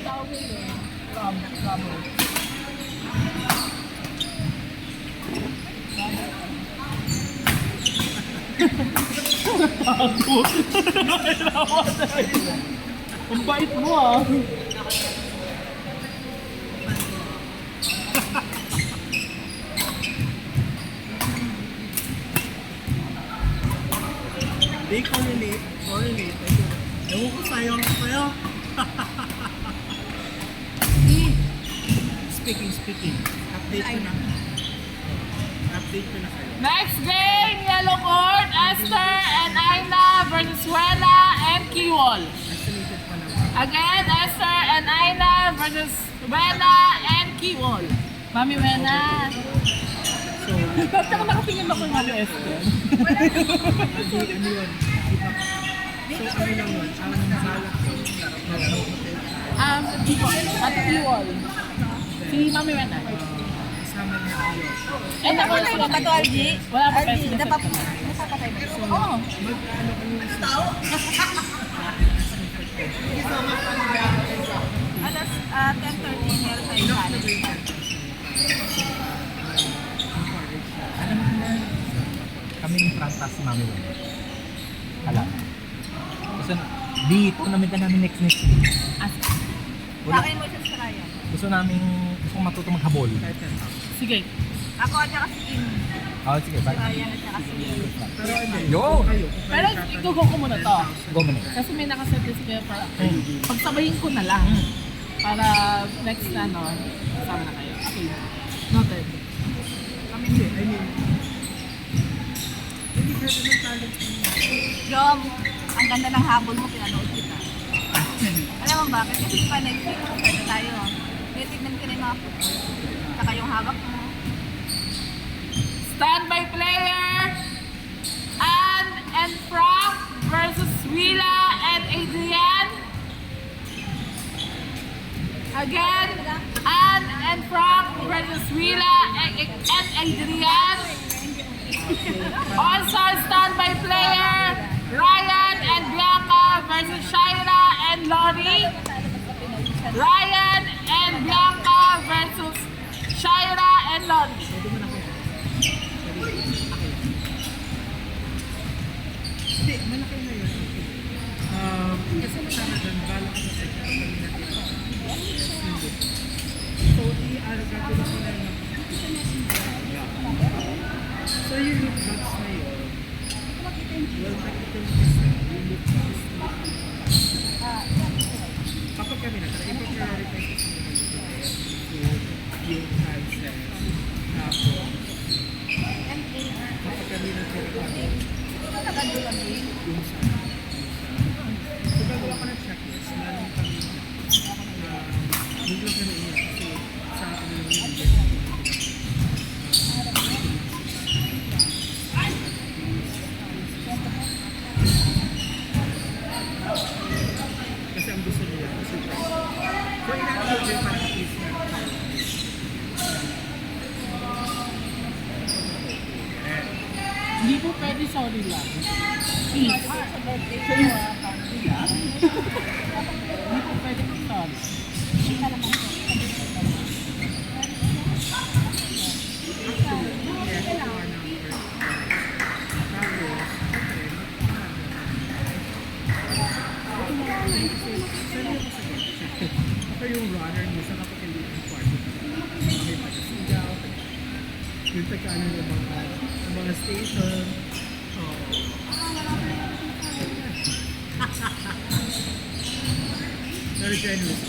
tawag yun. Rubber. Tago. Ang bait mo ah. They correlate. Ewan ko sa'yo. Speaking. Update ko na kayo. Next game, Yellow Court, Esther and Aina versus Wena and Kiwol. Isolated pa naman. Again, Esther and Aina versus Wena and Kiwol. Mami Wena. So, Saka nakatingin ako yung Mami Esther. ano yun? So, ano lang yun? Ang balak ko. At Kiwol. Si Mami Wena. Kasama niya kayo. Eh, ako na sila. Ito, RG? Wala pa RG, president. napapatay mo. Oo. Mag-ano kayo sa... Alas 10:30, meron tayong challenge. Kaming pranta si Mami Wena. Alam. Gusto na, dito namin ka namin next week. Sa akin mo siya sa Ryan. Gusto kong matuto maghabol. Sige. Ako at saka si Kim. Oh, sige, Si bye. Ryan at saka si Pero hindi. Yo! Kayo. Pero igugo ko muna to. Go mo na. Kasi may nakaset kasi kaya para pagsabayin ko na lang. Para next na no, kasama na kayo. Okay. Noted. Kami hindi. I mean... Hindi ka naman talent. Jom, ang ganda ng habol mo, pinanood kita. Alam mo bakit? Kasi pa next week, pwede tayo. Titignan ko na yung mga football. Saka yung hawak mo. Standby player. Ann and Frank versus Willa and Adrian. Again, Ann and Frank versus Willa and Adrian. Also standby player, Ryan and Bianca versus Shaira and Lori. Ryan and Bianca versus Shaira and Lori. Hindi, malaki na yun. Kasi masama dyan, balak ko sa kami natin. Hindi. So, gagawin ko na yun. So, yung look box na yun, well, nakita yung isa, yung look box na kapag kami na, ipa-prioritize ko sa mga food, yung prices, tapos, kapag kami na yung sa so gagawa ko ng checklist na lang kami biglang ka na iyan kasi sa akin na yung kasi ang gusto nila kasi so inaano ko yung parang at least na Hindi po pwede sorry lang. Please. Please. Hindi po pwede kung sorry. ako yung runner mo sa kapatid ng party may pagkasigaw yung tagkano ng mga station very generous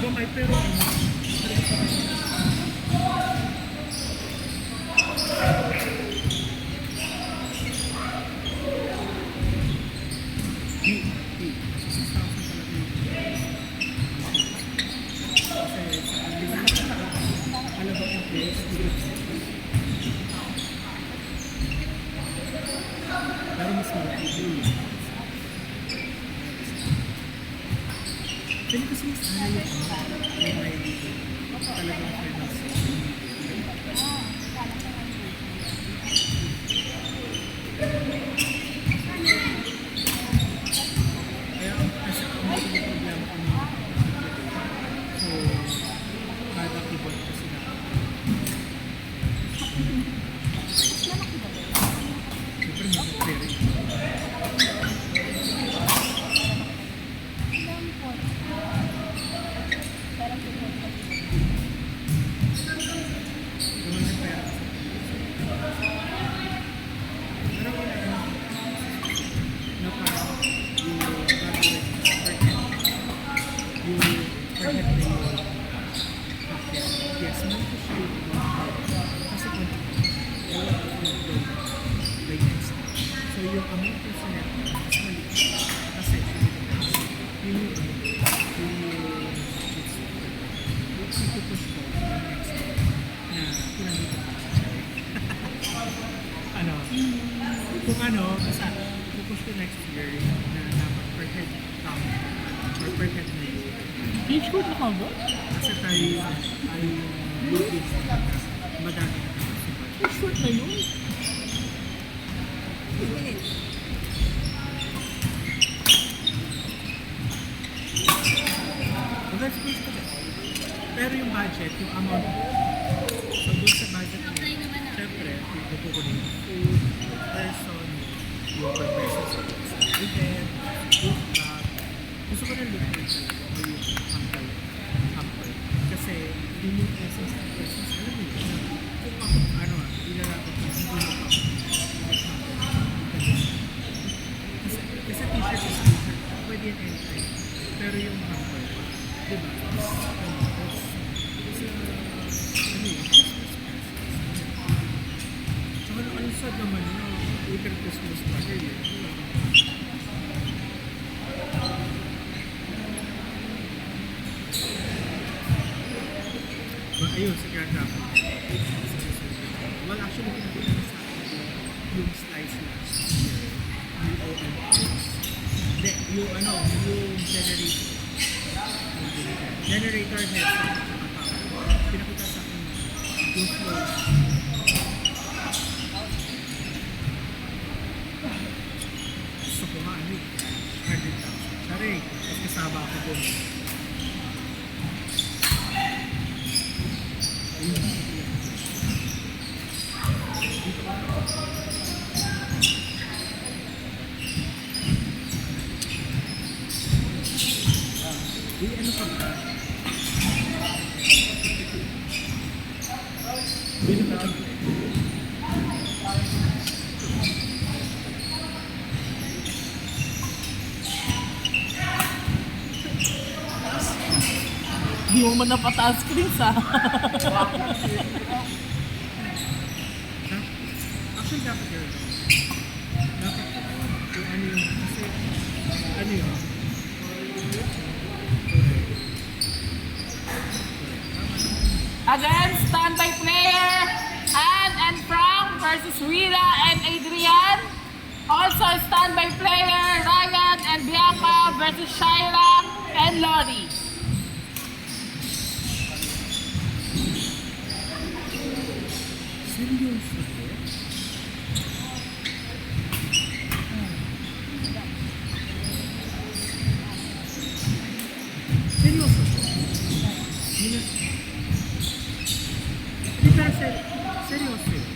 Bumay pero pero mas malaki yun. Pwede kasi mas ano yung may talagang final season. Kaya ano, basta pupush ko next year na dapat per head count or per head na yun. Beach food na ka ba? Kasi tayo lupit madami na kapasipan. Beach food na yun. Let's push ko din. Pero yung budget, yung amount, so dun sa budget mo, syempre, pupuko ko din yung food, per person, yung per person sa event, food bag. Gusto ko na lupit o yung hamper. Kasi yun yung essence ng Christmas. Alam mo yun, kung ako, ano ilalapit ko, hindi mo pa kasi t-shirt is t-shirt. Pwede yan anytime. Pero yung hamper, diba? It's ano yun? Christmas presents. Tsaka ang sad naman yun. Later Christmas pa rin eh. Ayun, sa Grand Rapids. Well, actually, pinakita na sa akin yung slice last year. Yung OMS. Hindi, yung ano, yung generator. Generator headset. Pinakita sa akin yung flow. Gusto ko nga, ano, 100,000. Sorry, mas kasama ako dun. Ano ka ba? Binigyan ko. Di mo man napataas screens ha. Actually, dapat yun. Dapat kung ano yung, kasi, ano yun? Again, standby player, Anne and Frank versus Rita and Adrian. Also, standby player, Ryan and Bianca versus Shaira and Lori. Seryoso ko? Seryoso ko? Di ba seryoso yun? Seryoso yun?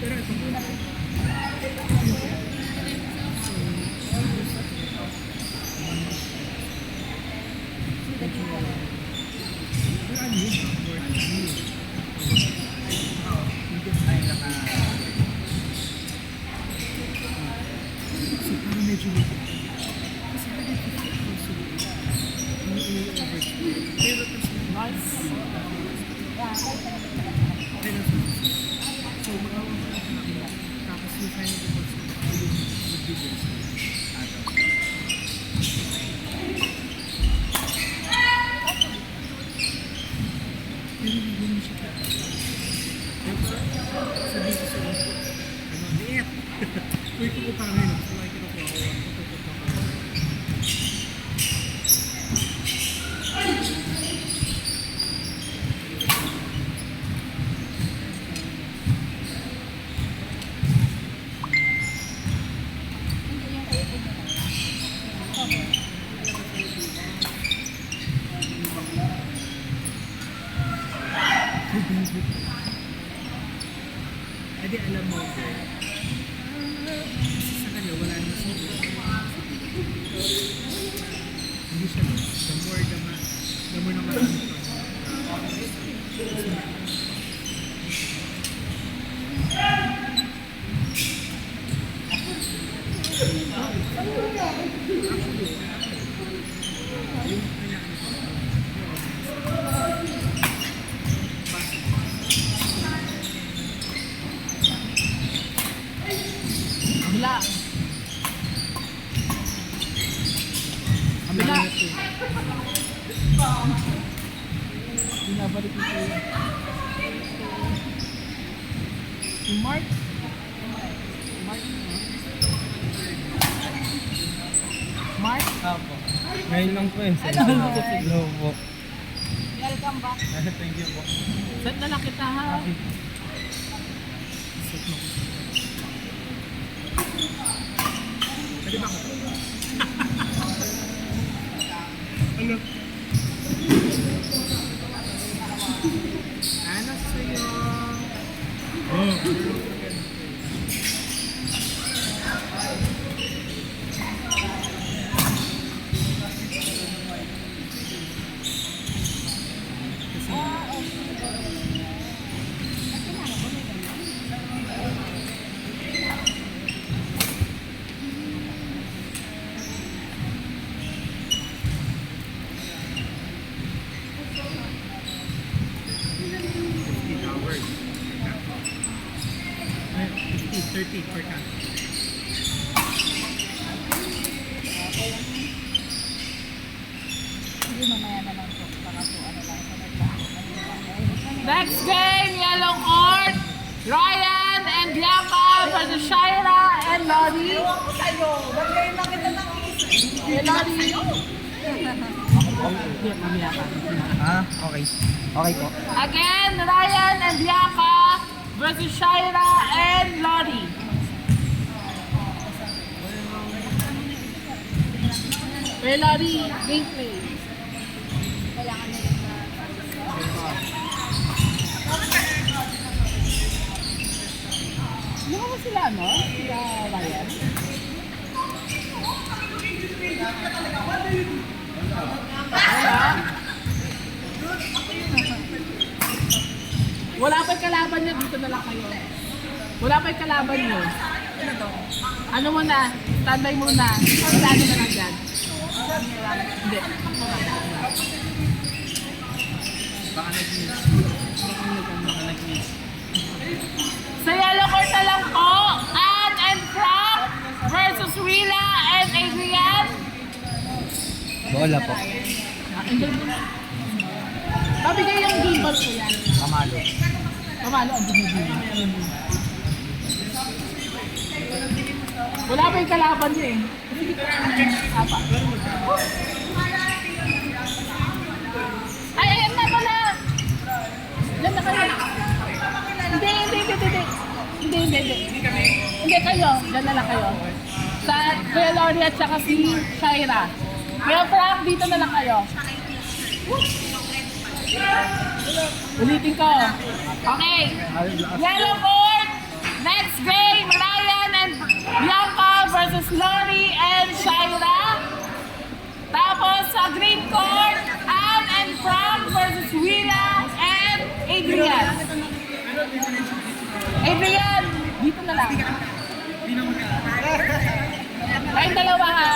Pero ito muna. Pero ano yun? So parang medyo kasi pero Nice. so magawang ko lang namin tapos yung final reports ko yung mag-videos pero hindi mo siya sabihin ko sa inyo ano, liit uy ko pa rin so like ito ko ako Eh di alam mo, girl. Sa kanya, wala na siya. Hindi siya, the more na marami ka. Bila. Bila. Binabalik ito yun. Si Mark. Mark? Apo. Ngayon lang po eh. Hello po. Welcome back. Thank you po. Saan na lang kita ha? Pwede ba ako? Ano? Ano sa'yo? Oh. Ay, 30 per cut. Hindi mamaya na lang po. Para po ano lang sa nagbago. Next game, yellow court. Ryan and Bianca versus Shaira and Lottie. Ako sa'yo. Ba't ngayon lang kita nakikita? Hey, Lottie. Ah, okay. Okay po. Again, Ryan and Bianca versus Shaira and Lottie. Hey, Lottie, gameplay. Kailangan na yung Ano ba sila, no? Sila Ryan? Wala. Wala pa yung kalaban niya, dito na lang kayo. Wala pa yung kalaban niyo. ano to? Ano muna? Standby muna. Plano na lang dyan. Hindi. Baka nag-miss. Baka nag-miss. Sa yellow court na lang po, Ann and Frank versus Willa and Adrian. Bola po. Pabigay yung gimbal ko yan. Kamalo. Pamalo ang bumibili. Wala pa yung kalaban niya eh. Apa. Ay, ayan na pala. Diyan na kayo. Hindi. Hindi kayo. Diyan na lang kayo. Sa Kuya Lori at saka si Shaira. Kuya Frank, dito na lang kayo. Ulitin ko. Okay. Yellow court. Next game, Ryan and Bianca versus Lori and Shaira. Tapos sa green court, Ann and Frank versus Willa and Adrian. Adrian, dito na lang. Kayong dalawa ha.